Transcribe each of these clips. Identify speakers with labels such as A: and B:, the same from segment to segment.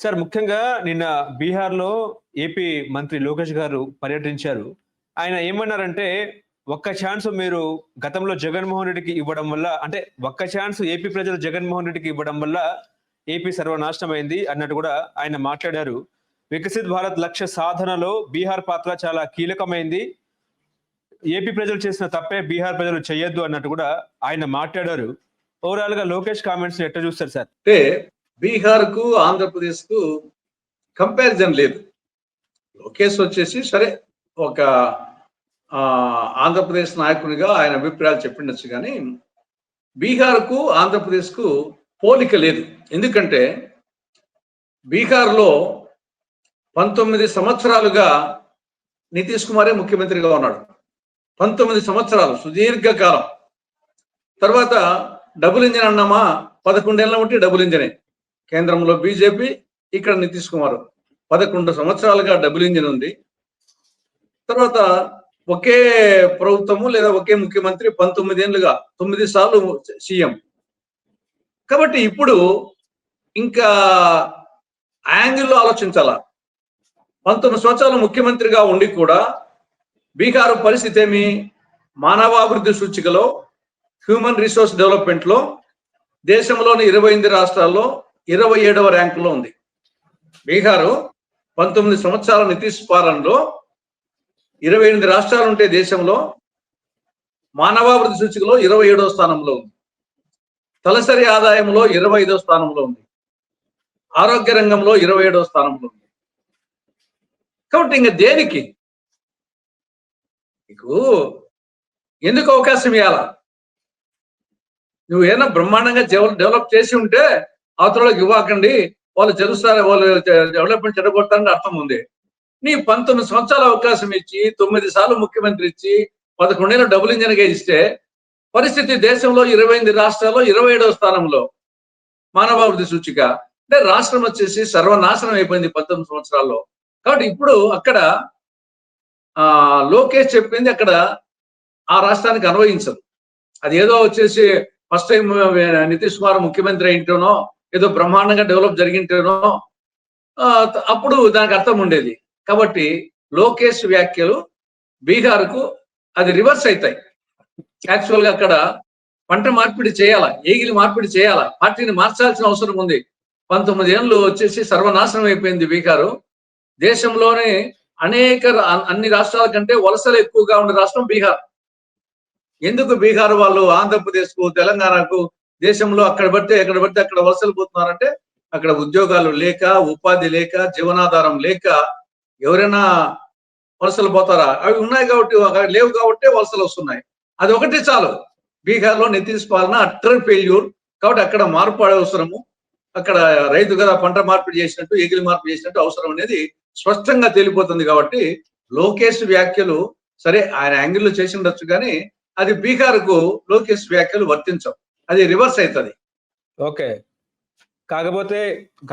A: Sir ముఖ్యంగా నిన్న బీహార్‌లో ఏపీ మంత్రి లోకేష్ గారు పర్యటించారు. ఆయన ఏమన్నారంటే, ఒక్క ఛాన్స్ మీరు గతంలో జగన్‌మోహన్ రెడ్డికి ఇవ్వడం వల్ల అంటే ఒక్క ఛాన్స్ ఏపీ ప్రజలు జగన్‌మోహన్ రెడ్డికి ఇవ్వడం వల్ల ఏపీ సర్వనాశనమైంది అన్నట్టు కూడా ఆయన మాట్లాడారు. వికసిత్ భారత్ లక్ష్య సాధనలో బీహార్ పాత్ర చాలా కీలకమైంది. ఏపీ ప్రజలు చేసిన తప్పే బీహార్ ప్రజలు చేయొద్దు అన్నట్టు కూడా ఆయన మాట్లాడారు. ఓవరాల్‌గా లోకేష్ కామెంట్స్‌ని ఎట్లా చూస్తారు సార్?
B: అంటే బీహార్‌కు, ఆంధ్రప్రదేశ్‌కు కంపారిజన్ లేదు. లోకేష్ వచ్చేసి సరే ఒక ఆంధ్రప్రదేశ్ నాయకునిగా ఆయన అభిప్రాయాలు చెప్పిండొచ్చు కానీ బీహార్‌కు, ఆంధ్రప్రదేశ్‌కు పోలిక లేదు. ఎందుకంటే బీహార్‌లో 19 సంవత్సరాలుగా నితీష్ కుమారే ముఖ్యమంత్రిగా ఉన్నాడు. 19 సంవత్సరాలు సుదీర్ఘకాలం. తర్వాత డబుల్ ఇంజిన్ అన్నామా 11 ఏళ్ళ ఉంటే డబుల్ ఇంజనే. కేంద్రంలో బీజేపీ, ఇక్కడ నితీష్ కుమార్ 11 సంవత్సరాలుగా డబుల్ ఇంజిన్ ఉంది. తర్వాత ఒకే ప్రభుత్వము లేదా ఒకే ముఖ్యమంత్రి 19 ఏళ్ళుగా 9 సార్లు సీఎం. కాబట్టి ఇప్పుడు ఇంకా యాంగిల్లో ఆలోచించాలా. 19 సంవత్సరాలు ముఖ్యమంత్రిగా ఉండి కూడా బీహార్ పరిస్థితి ఏమి? మానవాభివృద్ధి సూచికలో, హ్యూమన్ రిసోర్స్ డెవలప్మెంట్ లో దేశంలోని 28 రాష్ట్రాల్లో 27వ ర్యాంకులో ఉంది. బీహారు 19 సంవత్సరాల నితీష్ పాలనలో 28 రాష్ట్రాలు ఉంటే దేశంలో మానవాభివృద్ధి సూచికలో 27వ స్థానంలో ఉంది. తలసరి ఆదాయంలో 25వ స్థానంలో ఉంది. ఆరోగ్య రంగంలో 27వ స్థానంలో ఉంది. కాబట్టి ఇంకా దేనికి నీకు ఎందుకు అవకాశం ఇవ్వాలా? నువ్వు ఏదైనా బ్రహ్మాండంగా డెవలప్ చేసి ఉంటే అవతలకి ఇవ్వకండి, వాళ్ళు తెలుస్తారు, వాళ్ళు డెవలప్మెంట్ చెడగొడతారని అర్థం ఉంది. నీ 19 సంవత్సరాల అవకాశం ఇచ్చి 9 సార్లు ముఖ్యమంత్రి ఇచ్చి 11 ఏళ్ళు డబుల్ ఇంజన్గా ఇస్తే పరిస్థితి దేశంలో 28 రాష్ట్రాల్లో 27వ స్థానంలో మానవాభివృద్ధి సూచిక. అంటే రాష్ట్రం వచ్చేసి సర్వనాశనం అయిపోయింది 19 సంవత్సరాల్లో. కాబట్టి ఇప్పుడు అక్కడ లోకేష్ చెప్పింది అక్కడ ఆ రాష్ట్రానికి అన్వయించదు. అది ఏదో వచ్చేసి ఫస్ట్ టైం నితీష్ కుమార్ ముఖ్యమంత్రి అయింటేనో ఏదో బ్రహ్మాండంగా డెవలప్ జరిగింటేనో అప్పుడు దానికి అర్థం ఉండేది. కాబట్టి లోకేష్ వ్యాఖ్యలు బీహార్కు అది రివర్స్ అవుతాయి. యాక్చువల్ గా అక్కడ పంట మార్పిడి చేయాలా, ఏగిలి మార్పిడి చేయాలా, పార్టీని మార్చాల్సిన అవసరం ఉంది. 19 ఏళ్ళు వచ్చేసి సర్వనాశనం అయిపోయింది బీహారు. దేశంలోనే అన్ని రాష్ట్రాల కంటే వలసలు ఎక్కువగా ఉన్న రాష్ట్రం బీహార్. ఎందుకు బీహార్ వాళ్ళు ఆంధ్రప్రదేశ్ కు, తెలంగాణకు, దేశంలో ఎక్కడ పడితే అక్కడ వలసలు పోతున్నారంటే అక్కడ ఉద్యోగాలు లేక, ఉపాధి లేక, జీవనాధారం లేక ఎవరైనా వలసలు పోతారా? అవి ఉన్నాయి కాబట్టి, లేవు కాబట్టి వలసలు వస్తున్నాయి. అది ఒకటి చాలు. బీహార్ లో నితీష్ పాలన అట్టర్ ఫెయిల్యూర్. కాబట్టి అక్కడ మార్పు అవసరము. అక్కడ రైతు కదా పంట మార్పిడి చేసినట్టు, ఎగిలి మార్పిడి చేసినట్టు అవసరం అనేది స్పష్టంగా తేలిపోతుంది. కాబట్టి లోకేష్ వ్యాఖ్యలు సరే ఆయన యాంగిల్లో చేసి ఉండొచ్చు కానీ అది బీహార్కు లోకేష్ వ్యాఖ్యలు వర్తించవు. అది రివర్స్ అవుతుంది.
A: ఓకే. కాకపోతే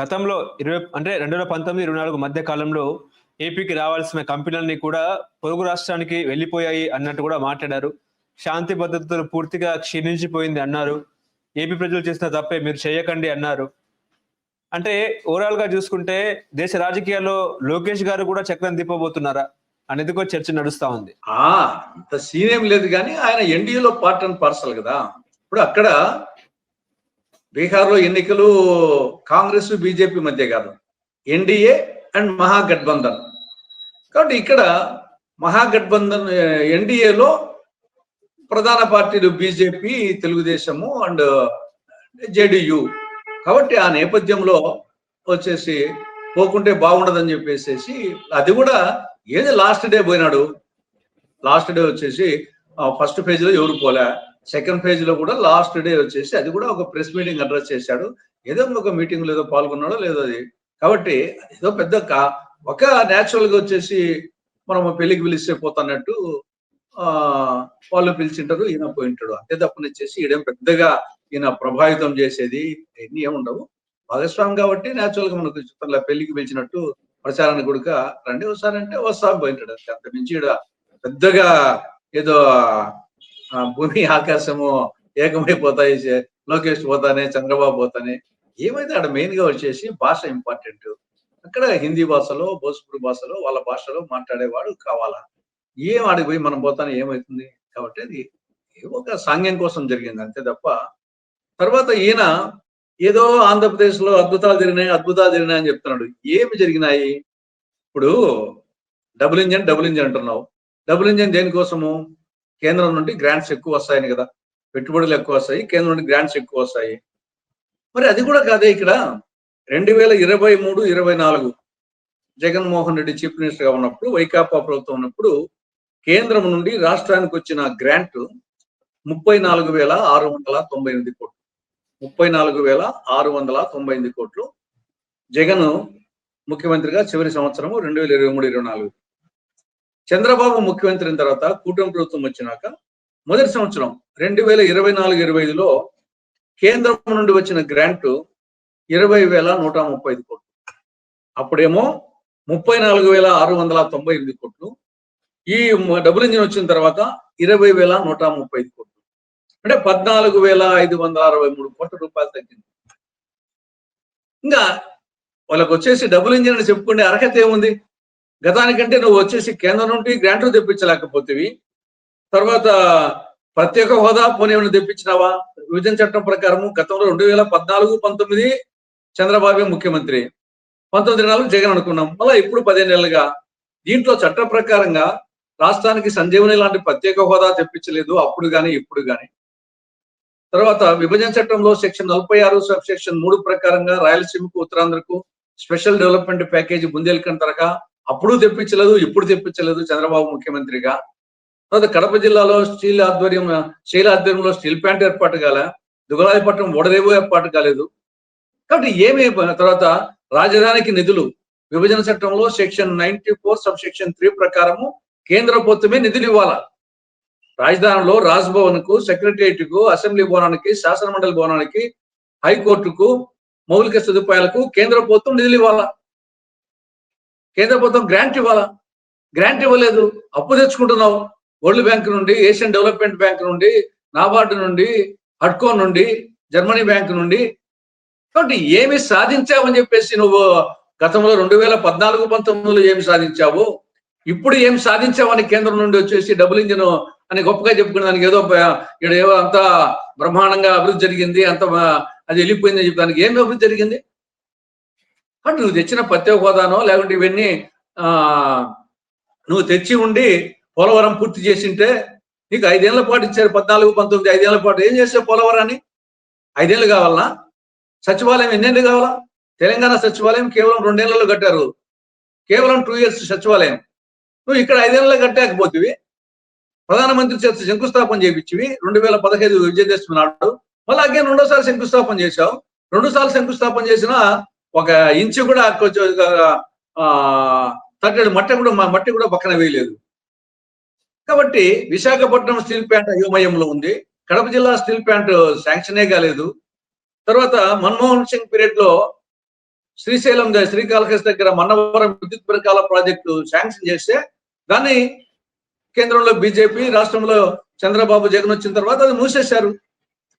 A: గతంలో 2019-24 మధ్య కాలంలో ఏపీకి రావాల్సిన కంపెనీలన్నీ కూడా పొరుగు రాష్ట్రానికి వెళ్ళిపోయాయి అన్నట్టు కూడా మాట్లాడారు. శాంతి భద్రతలు పూర్తిగా క్షీణించిపోయింది అన్నారు. ఏపీ ప్రజలు చేసిన తప్పే మీరు చేయకండి అన్నారు. అంటే ఓవరాల్ గా చూసుకుంటే దేశ రాజకీయాల్లో లోకేష్ గారు కూడా చక్రం తిప్పబోతున్నారా అనేది కూడా చర్చ నడుస్తా ఉంది.
B: అంత సీన్ ఏం లేదు కానీ ఆయన ఎన్డీఏలో పార్ట్ అండ్ పార్సల్ కదా. ఇప్పుడు అక్కడ బీహార్లో ఎన్నికలు కాంగ్రెస్ బీజేపీ మధ్య కాదు, ఎన్డీఏ అండ్ మహాగఠబంధన్. కాబట్టి ఇక్కడ మహాగఠబంధన్ ఎన్డీఏలో ప్రధాన పార్టీలు బీజేపీ, తెలుగుదేశము అండ్ జేడీయూ. కాబట్టి ఆ నేపథ్యంలో వచ్చేసి పోకుంటే బాగుండదని చెప్పేసి అది కూడా ఏది లాస్ట్ డే పోయినాడు. లాస్ట్ డే వచ్చేసి ఫస్ట్ ఫేజ్ లో ఎవరు పోలే, సెకండ్ ఫేజ్ లో కూడా లాస్ట్ డే వచ్చేసి అది కూడా ఒక ప్రెస్ మీటింగ్ అడ్రస్ చేశాడు. ఏదో ఒక మీటింగ్ లో ఏదో పాల్గొన్నాడో లేదో అది. కాబట్టి ఏదో పెద్ద ఒక న్యాచురల్ గా వచ్చేసి మనం పెళ్లికి పిలిస్తే పోతున్నట్టు వాళ్ళు పిలిచింటారు, ఈయన పోయింటాడు. అంతే తప్పనిచ్చేసి ఈడేం పెద్దగా ఈయన ప్రభావితం చేసేది ఇవన్నీ ఏముండవు. భాగస్వామి కాబట్టి న్యాచురల్ గా మనకు చూస్తాం. పెళ్లికి పిలిచినట్టు ప్రచారానికి కూడా రండి ఒకసారి అంటే వస్తాం పోయింటాడు. అంత మించి పెద్దగా ఏదో భూమి ఆకాశము ఏకమైపోతాయి, లోకేష్ పోతానే, చంద్రబాబు పోతానే, ఏమైతే అక్కడ మెయిన్ గా వచ్చేసి భాష ఇంపార్టెంట్. అక్కడ హిందీ భాషలో, భోజ్పురి భాషలో వాళ్ళ భాషలో మాట్లాడేవాడు కావాలా? ఏం ఆడికి పోయి మనం పోతానే ఏమైతుంది? కాబట్టి అది ఒక సాంఘ్యం కోసం జరిగింది అంతే తప్ప, తర్వాత ఈయన ఏదో ఆంధ్రప్రదేశ్‌లో అద్భుతాలు జరిగినాయి అని చెప్తున్నాడు. ఏమి జరిగినాయి? ఇప్పుడు డబుల్ ఇంజిన్ అంటున్నావు. డబుల్ ఇంజిన్ దేనికోసము? కేంద్రం నుండి గ్రాంట్స్ ఎక్కువ వస్తాయని కదా! పెట్టుబడులు ఎక్కువ వస్తాయి. కేంద్రం నుండి గ్రాంట్స్ ఎక్కువ వస్తాయి. మరి అది కూడా కాదే ఇక్కడ 2023, 24 జగన్మోహన్ రెడ్డి చీఫ్ మినిస్టర్‌గా ఉన్నప్పుడు, వైకాపా ప్రభుత్వం ఉన్నప్పుడు కేంద్రం నుండి రాష్ట్రానికి వచ్చిన గ్రాంట్ 34,698 కోట్లు. 34,698 కోట్లు. జగన్ ముఖ్యమంత్రిగా చివరి సంవత్సరం 2023, 24. చంద్రబాబు ముఖ్యమంత్రి అయిన తర్వాత కూటమి ప్రభుత్వం వచ్చినాక మొదటి సంవత్సరం 2024, 25లో కేంద్రం నుండి వచ్చిన గ్రాంట్ 20,135 కోట్లు. అప్పుడేమో 34,698 కోట్లు. ఈ డబుల్ ఇంజిన్ వచ్చిన తర్వాత 20,135 కోట్లు. అంటే 14,563 కోట్ల రూపాయలు తగ్గింది. ఇంకా వాళ్ళకి వచ్చేసి డబుల్ ఇంజిన్ అని చెప్పుకునే అర్హత ఏముంది? గతానికంటే నువ్వు వచ్చేసి కేంద్రం నుండి గ్రాంట్లు తెప్పించలేకపోతేవి, తర్వాత ప్రత్యేక హోదా పోనీ ఏమైనా తెప్పించినావా? విభజన చట్టం ప్రకారము గతంలో 2014, 19 చంద్రబాబు ముఖ్యమంత్రి, 19 జగన్ అనుకున్నాం. మళ్ళీ ఇప్పుడు 15 ఏళ్ళుగా దీంట్లో చట్ట ప్రకారంగా రాష్ట్రానికి సంజీవని లాంటి ప్రత్యేక హోదా తెప్పించలేదు అప్పుడు కానీ ఇప్పుడు కానీ. తర్వాత విభజన చట్టంలో సెక్షన్ 46 సబ్ సెక్షన్ 3 ప్రకారంగా రాయలసీమకు, ఉత్తరాంధ్రకు స్పెషల్ డెవలప్మెంట్ ప్యాకేజీ బుందేల్ఖండ్ తరహా అప్పుడు తెప్పించలేదు, ఇప్పుడు తెప్పించలేదు చంద్రబాబు ముఖ్యమంత్రిగా. తర్వాత కడప జిల్లాలో స్టీల్ ఆధ్వర్యంలో స్టీల్ ప్లాంట్ ఏర్పాటు కాల, దుగలాయపట్నం ఓడరేవు ఏర్పాటు కాలేదు. కాబట్టి ఏమి తర్వాత రాజధానికి నిధులు విభజన చట్టంలో సెక్షన్ 94 సబ్ సెక్షన్ 3 ప్రకారము కేంద్ర ప్రభుత్వమే నిధులు ఇవ్వాలా. రాజధానిలో రాజ్భవన్ కు, సెక్రటరియట్ కు, అసెంబ్లీ భవనానికి, శాసనమండలి భవనానికి, హైకోర్టుకు, మౌలిక సదుపాయాలకు కేంద్ర ప్రభుత్వం నిధులు ఇవ్వాలా. కేంద్ర ప్రభుత్వం గ్రాంట్ ఇవ్వాలా. గ్రాంట్ ఇవ్వలేదు, అప్పు తెచ్చుకుంటున్నావు. వరల్డ్ బ్యాంక్ నుండి, ఏషియన్ డెవలప్మెంట్ బ్యాంక్ నుండి, నాబార్డు నుండి, హడ్కో నుండి, జర్మనీ బ్యాంక్ నుండి. కాబట్టి ఏమి సాధించావని చెప్పేసి నువ్వు గతంలో 2014, 19లో ఏమి సాధించావు, ఇప్పుడు ఏం సాధించావని కేంద్రం నుండి వచ్చేసి డబుల్ ఇంజిన్ అని గొప్పగా చెప్పుకునే దానికి ఏదో అంతా బ్రహ్మాండంగా అభివృద్ధి జరిగింది, అంత అది వెళ్ళిపోయిందని చెప్పి దానికి ఏమి అభివృద్ధి జరిగింది? అంటే నువ్వు తెచ్చిన ప్రత్యేక హోదానో లేకుంటే ఇవన్నీ నువ్వు తెచ్చి ఉండి పోలవరం పూర్తి చేసింటే నీకు 5 ఏళ్ల పాటు ఇచ్చారు. 14, 19 5 ఏళ్ల పాటు ఏం చేసావు పోలవరాన్ని? 5 ఏళ్ళు కావాలనా? సచివాలయం ఎన్నేళ్ళు కావాలా? తెలంగాణ సచివాలయం కేవలం 2 ఏళ్లలో కట్టారు, కేవలం 2 years సచివాలయం. నువ్వు ఇక్కడ 5 ఏళ్లలో కట్టకపోతివి, ప్రధానమంత్రి చేత శంకుస్థాపన చేయించివి 2015 విజయదశమి నాడు. మళ్ళీ అగే రెండోసారి శంకుస్థాపన చేశావు. 2 సార్లు శంకుస్థాపన చేసినా ఒక ఇంచు కూడా కొంచెం తట్టడు మట్టి కూడా పక్కన వేయలేదు. కాబట్టి విశాఖపట్నం స్టీల్ ప్లాంట్ అయోమయంలో ఉంది. కడప జిల్లా స్టీల్ ప్లాంట్ శాంక్షనే కాలేదు. తర్వాత మన్మోహన్ సింగ్ పీరియడ్ లో శ్రీకాళహస్తి దగ్గర మన్నవరం విద్యుత్ పథకాల ప్రాజెక్టు శాంక్షన్ చేస్తే దాన్ని కేంద్రంలో బీజేపీ, రాష్ట్రంలో చంద్రబాబు, జగన్ వచ్చిన తర్వాత అది మూసేశారు.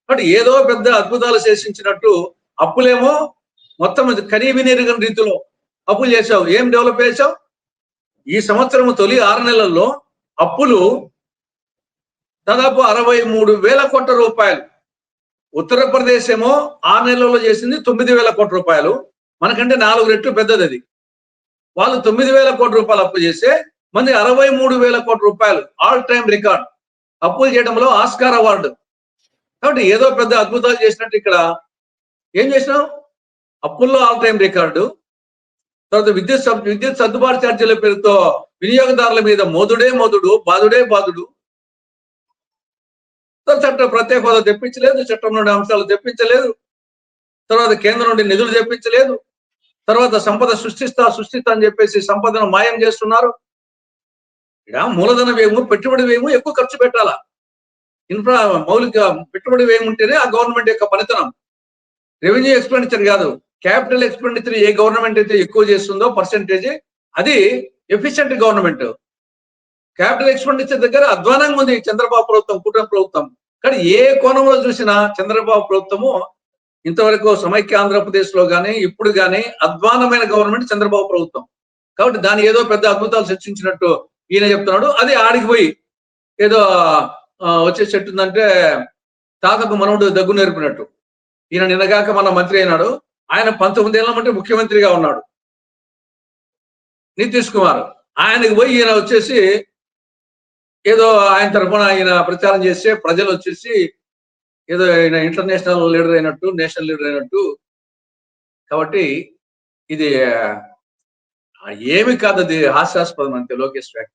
B: కాబట్టి ఏదో పెద్ద అద్భుతాలు చేసించినట్టు అప్పులేమో మొత్తం కనీవినెరుగని రీతిలో అప్పులు చేశావు. ఏం డెవలప్ చేశావు? ఈ సంవత్సరం తొలి 6 నెలల్లో అప్పులు దాదాపు 63,000 కోట్ల రూపాయలు. ఉత్తరప్రదేశ్ ఏమో 6 నెలల్లో చేసింది 9,000 కోట్ల రూపాయలు. మనకంటే 4 రెట్లు పెద్దది అది. వాళ్ళు 9,000 కోట్ల రూపాయలు అప్పు చేస్తే మంది 63,000 కోట్ల రూపాయలు ఆల్ టైమ్ రికార్డ్ అప్పులు చేయడంలో ఆస్కార్ అవార్డు. కాబట్టి ఏదో పెద్ద అద్భుతాలు చేసినట్టు ఇక్కడ ఏం చేసినావు? అప్పుల్లో ఆల్ టైమ్ రికార్డు. తర్వాత విద్యుత్ సర్దుబాటు ఛార్జీల పేరుతో వినియోగదారుల మీద మోదుడే మోదుడు, బాదుడే బాదుడు. చట్టం ప్రత్యేక హోదా తెప్పించలేదు, చట్టం నుండి అంశాలు తెప్పించలేదు, తర్వాత కేంద్రం నుండి నిధులు తెప్పించలేదు, తర్వాత సంపద సృష్టిస్తా అని చెప్పేసి సంపదను మాయం చేస్తున్నారు. ఇక మూలధన వ్యయము, పెట్టుబడి వ్యయము ఎక్కువ ఖర్చు పెట్టాలా. మౌలిక పెట్టుబడి వ్యయం ఉంటేనే ఆ గవర్నమెంట్ యొక్క పనితనం. రెవెన్యూ ఎక్స్పెండిచర్ కాదు, క్యాపిటల్ ఎక్స్పెండిచర్ ఏ గవర్నమెంట్ అయితే ఎక్కువ చేస్తుందో పర్సెంటేజ్, అది ఎఫిషియెంట్ గవర్నమెంట్. క్యాపిటల్ ఎక్స్పెండిచర్ దగ్గర అధ్వానంగా ఉంది చంద్రబాబు ప్రభుత్వం, కూటమి ప్రభుత్వం. కానీ ఏ కోణంలో చూసినా చంద్రబాబు ప్రభుత్వము ఇంతవరకు సమైక్య ఆంధ్రప్రదేశ్ లో కానీ ఇప్పుడు కానీ అధ్వానమైన గవర్నమెంట్ చంద్రబాబు ప్రభుత్వం. కాబట్టి దాని ఏదో పెద్ద అద్భుతాలు చర్చించినట్టు ఈయన చెప్తున్నాడు. అది ఆడికి పోయి ఏదో వచ్చేసేట్టుందంటే తాతకు మనవుడు దగ్గు నేర్పినట్టు. ఈయన నిన్నగాక మన మంత్రి అయినాడు. ఆయన 19 ఏళ్ల మట్టి ముఖ్యమంత్రిగా ఉన్నాడు నితీష్ కుమార్. ఆయనకు పోయి ఈయన వచ్చేసి ఏదో ఆయన తరఫున ఆయన ప్రచారం చేస్తే ప్రజలు వచ్చేసి ఏదో ఆయన ఇంటర్నేషనల్ లీడర్ అయినట్టు, నేషనల్ లీడర్ అయినట్టు. కాబట్టి ఇది ఏమి కాదు, అది హాస్యాస్పదం అంతే లోకేష్ వ్యాఖ్య.